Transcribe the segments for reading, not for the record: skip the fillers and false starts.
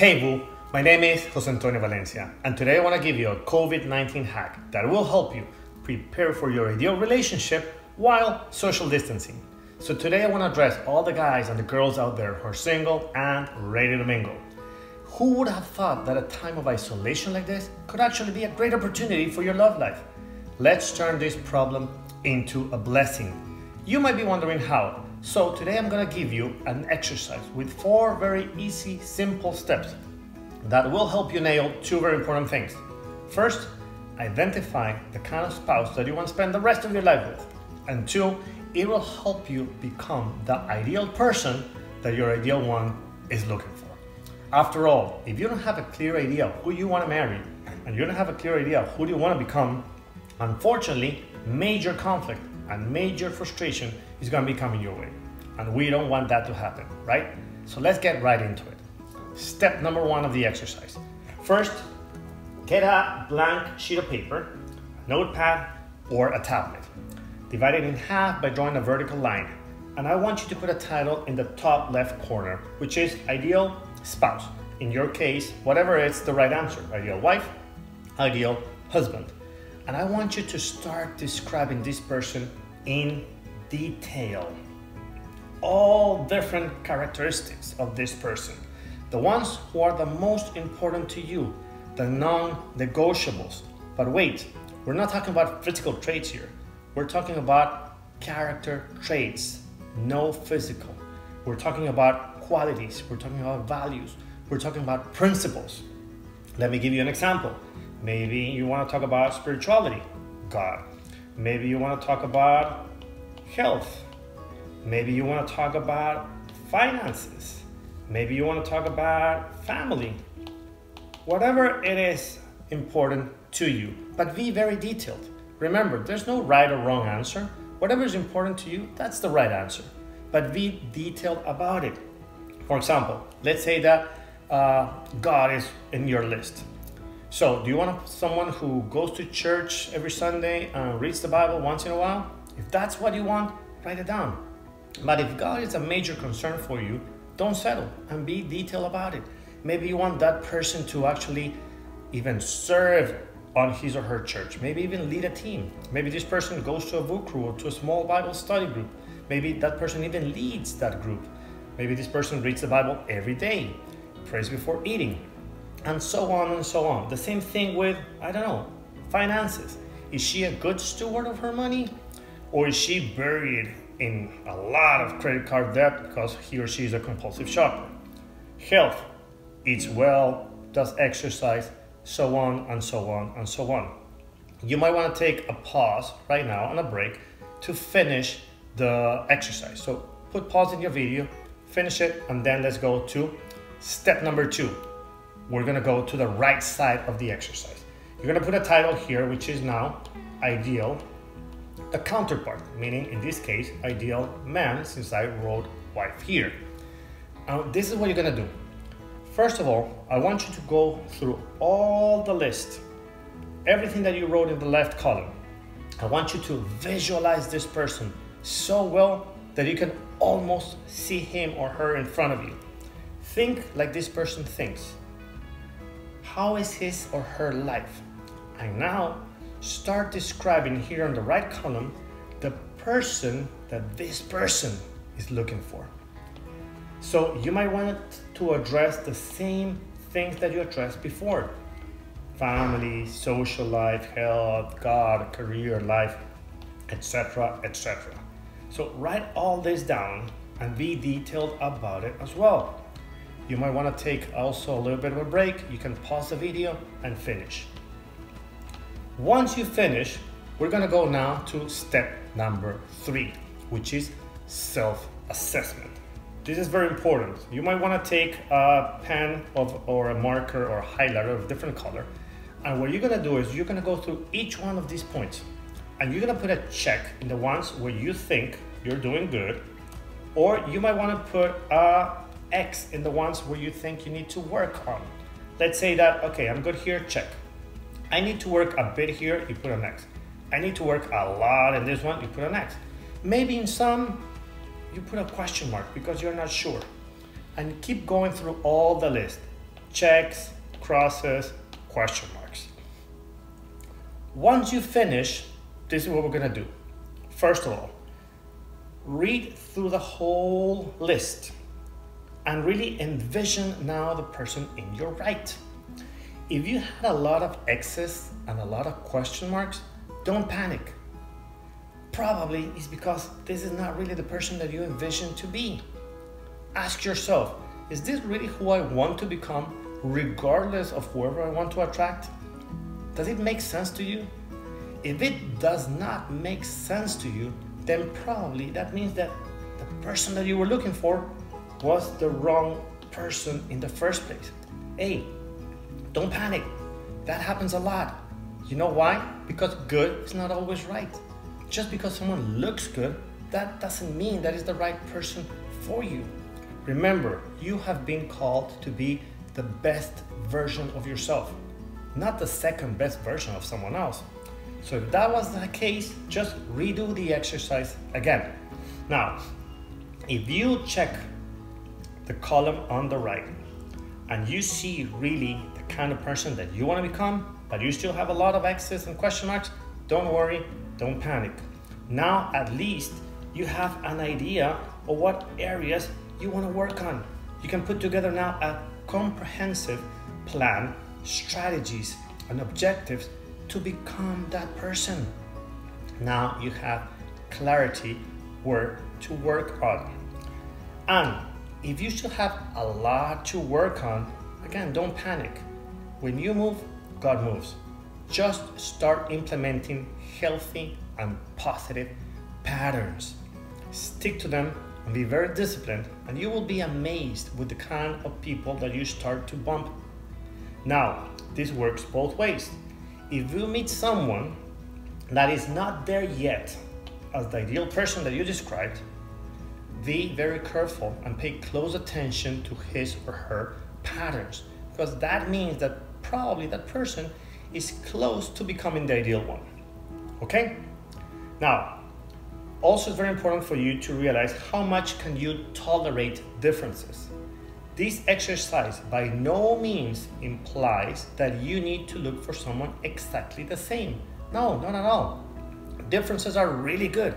Hey VOUS, my name is JoseAntonio Valencia, and today I want to give you a COVID-19 hack that will help you prepare for your ideal relationship while social distancing. So today I want to address all the guys and the girls out there who are single and ready to mingle. Who would have thought that a time of isolation like this could actually be a great opportunity for your love life? Let's turn this problem into a blessing. You might be wondering how. So today I'm going to give you an exercise with 4 very easy, simple steps that will help you nail 2 very important things. First, identify the kind of spouse that you want to spend the rest of your life with. And 2, it will help you become the ideal person that your ideal one is looking for. After all, if you don't have a clear idea of who you want to marry, and you don't have a clear idea of who you want to become, unfortunately, major conflict and major frustration is going to be coming your way. And we don't want that to happen, right? So let's get right into it. Step number 1 of the exercise. First, get a blank sheet of paper, a notepad, or a tablet. Divide it in half by drawing a vertical line. And I want you to put a title in the top left corner, which is ideal spouse. In your case, whatever is the right answer, ideal wife, ideal husband. And I want you to start describing this person in detail. All different characteristics of this person. The ones who are the most important to you, the non-negotiables. But wait, we're not talking about physical traits here. We're talking about character traits, no physical. We're talking about qualities. We're talking about values. We're talking about principles. Let me give you an example. Maybe you want to talk about spirituality, God. Maybe you want to talk about health. Maybe you want to talk about finances. Maybe you want to talk about family. Whatever it is important to you, but be very detailed. Remember, there's no right or wrong answer. Whatever is important to you, that's the right answer. But be detailed about it. For example, let's say that God is in your list. So, do you want someone who goes to church every Sunday and reads the Bible once in a while? If that's what you want, write it down. But if God is a major concern for you, don't settle and be detailed about it. Maybe you want that person to actually even serve on his or her church. Maybe even lead a team. Maybe this person goes to a book crew or to a small Bible study group. Maybe that person even leads that group. Maybe this person reads the Bible every day, prays before eating, and so on and so on. The same thing with, I don't know, finances. Is she a good steward of her money? Or is she buried in a lot of credit card debt because he or she is a compulsive shopper? Health, eats well, does exercise, so on and so on and so on. You might want to take a pause right now on a break to finish the exercise. So put pause in your video, finish it, and then let's go to step number 2. We're going to go to the right side of the exercise. You're going to put a title here, which is now ideal, the counterpart, meaning in this case, ideal man, since I wrote wife here. Now, this is what you're going to do. First of all, I want you to go through all the list, everything that you wrote in the left column. I want you to visualize this person so well that you can almost see him or her in front of you. Think like this person thinks. How is his or her life? And now start describing here on the right column the person that this person is looking for. So you might want to address the same things that you addressed before. Family, social life, health, God, career, life, etc., etc. So write all this down and be detailed about it as well. You might want to take also a little bit of a break. You can pause the video and finish. Once you finish, we're going to go now to step number 3, which is self-assessment. This is very important. You might want to take a pen or a marker or a highlighter of different color. And what you're going to do is you're going to go through each one of these points. And you're going to put a check in the ones where you think you're doing good. Or you might want to put a X in the ones where you think you need to work on. Let's say that, okay, I'm good here, check. I need to work a bit here, you put an X. I need to work a lot in this one, you put an X. Maybe in some, you put a question mark because you're not sure. And keep going through all the list. checks, crosses, question marks. Once you finish, this is what we're gonna do. First of all, read through the whole list and really envision now the person in your right. If you had a lot of X's and a lot of question marks, don't panic. Probably it's because this is not really the person that you envision to be. Ask yourself, is this really who I want to become regardless of whoever I want to attract? Does it make sense to you? If it does not make sense to you, then probably that means that the person that you were looking for was the wrong person in the first place. Hey, don't panic. That happens a lot. You know why? Because good is not always right. Just because someone looks good, that doesn't mean that is the right person for you. Remember, you have been called to be the best version of yourself, not the second best version of someone else. So if that was the case, just redo the exercise again. Now, if you check the column on the right and you see really the kind of person that you want to become, but you still have a lot of X's and question marks, don't worry, don't panic. Now at least you have an idea of what areas you want to work on. You can put together now a comprehensive plan, strategies, and objectives to become that person. Now you have clarity where to work on. And if you still have a lot to work on, again, don't panic. When you move, God moves. Just start implementing healthy and positive patterns. Stick to them and be very disciplined, and you will be amazed with the kind of people that you start to bump. Now, this works both ways. If you meet someone that is not there yet as the ideal person that you described, be very careful and pay close attention to his or her patterns, because that means that probably that person is close to becoming the ideal one. Okay? Now, also it's very important for you to realize how much can you tolerate differences. This exercise by no means implies that you need to look for someone exactly the same. No, not at all. Differences are really good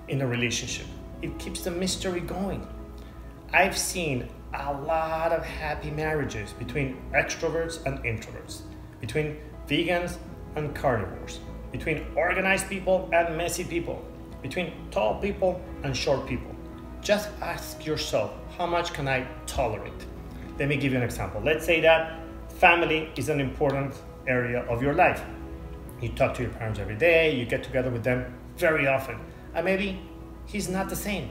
in a relationship. It keeps the mystery going. I've seen a lot of happy marriages between extroverts and introverts, between vegans and carnivores, between organized people and messy people, between tall people and short people. Just ask yourself, how much can I tolerate? Let me give you an example. Let's say that family is an important area of your life. You talk to your parents every day, you get together with them very often, and maybe he's not the same.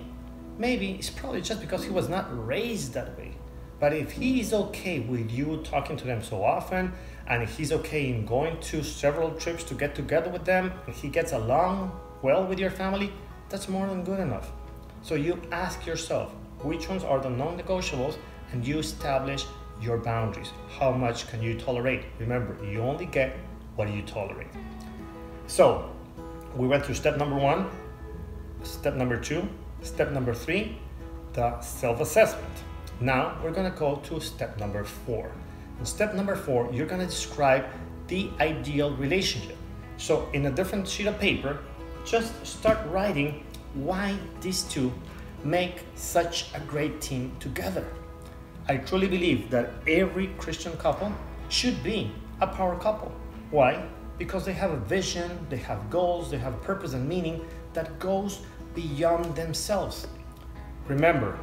Maybe it's probably just because he was not raised that way. But if he is okay with you talking to them so often, and he's okay in going to several trips to get together with them, and he gets along well with your family, that's more than good enough. So you ask yourself, which ones are the non-negotiables, and you establish your boundaries. How much can you tolerate? Remember, you only get what you tolerate. So we went through step number 1, step number 2, step number 3, the self-assessment. Now we're gonna go to step number 4. In step number 4, you're gonna describe the ideal relationship. So in a different sheet of paper, just start writing why these two make such a great team together. I truly believe that every Christian couple should be a power couple. Why? Because they have a vision, they have goals, they have purpose and meaning that goes beyond themselves. Remember,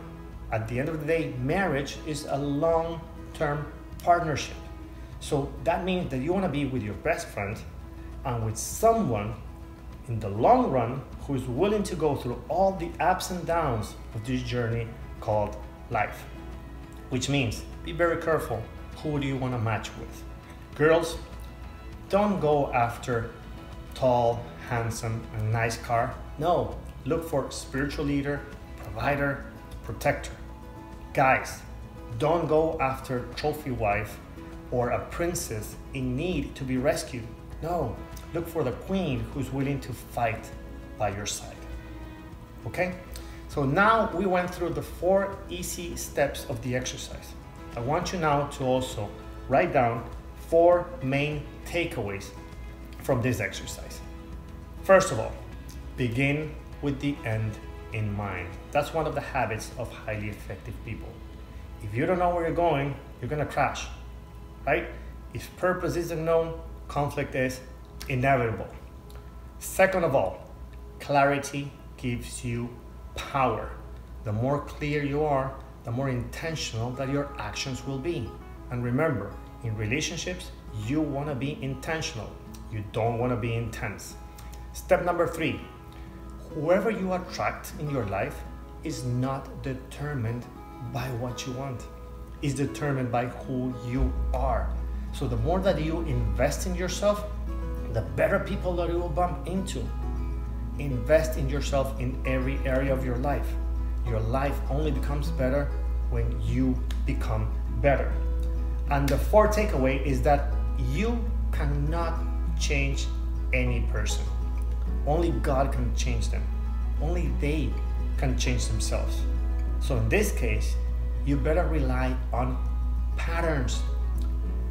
at the end of the day, marriage is a long-term partnership. So that means that you want to be with your best friend and with someone in the long run who is willing to go through all the ups and downs of this journey called life. Which means, be very careful, who do you want to match with? Girls, don't go after tall, handsome, and nice car. No, look for spiritual leader, provider, protector. Guys, don't go after trophy wife or a princess in need to be rescued. No, look for the queen who's willing to fight by your side. Okay? So now we went through the 4 easy steps of the exercise. I want you now to also write down 4 main takeaways from this exercise. First of all, begin with the end in mind. That's one of the habits of highly effective people. If you don't know where you're going, you're gonna crash, right? If purpose isn't known, conflict is inevitable. Second of all, clarity gives you power. The more clear you are, the more intentional that your actions will be. And remember, in relationships, you want to be intentional. You don't want to be intense. Step number 3, whoever you attract in your life is not determined by what you want. It's determined by who you are. So the more that you invest in yourself, the better people that you will bump into. Invest in yourself in every area of your life. Your life only becomes better when you become better. And the 4th takeaway is that you cannot change any person. Only God can change them. Only they can change themselves. So in this case, you better rely on patterns,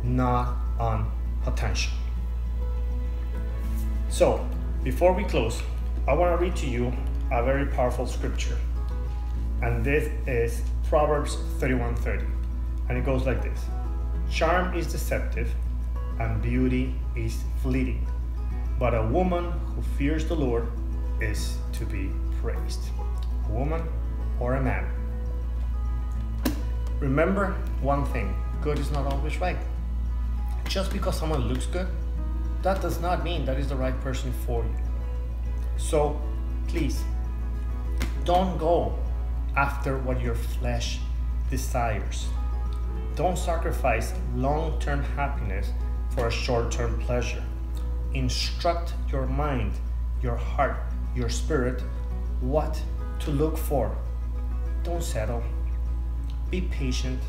not on potential. So before we close, I want to read to you a very powerful scripture. And this is Proverbs 31:30. And it goes like this. Charm is deceptive and beauty is fleeting, but a woman who fears the Lord is to be praised. A woman or a man. Remember one thing, good is not always right. Just because someone looks good, that does not mean that is the right person for you. So please, don't go after what your flesh desires. Don't sacrifice long-term happiness for a short-term pleasure. Instruct your mind, your heart, your spirit what to look for. Don't settle. Be patient.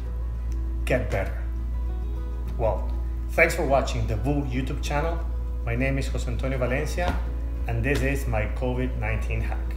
Get better. Well, thanks for watching the VOUS YouTube channel. My name is JoseAntonio Valencia, and this is my COVID-19 hack.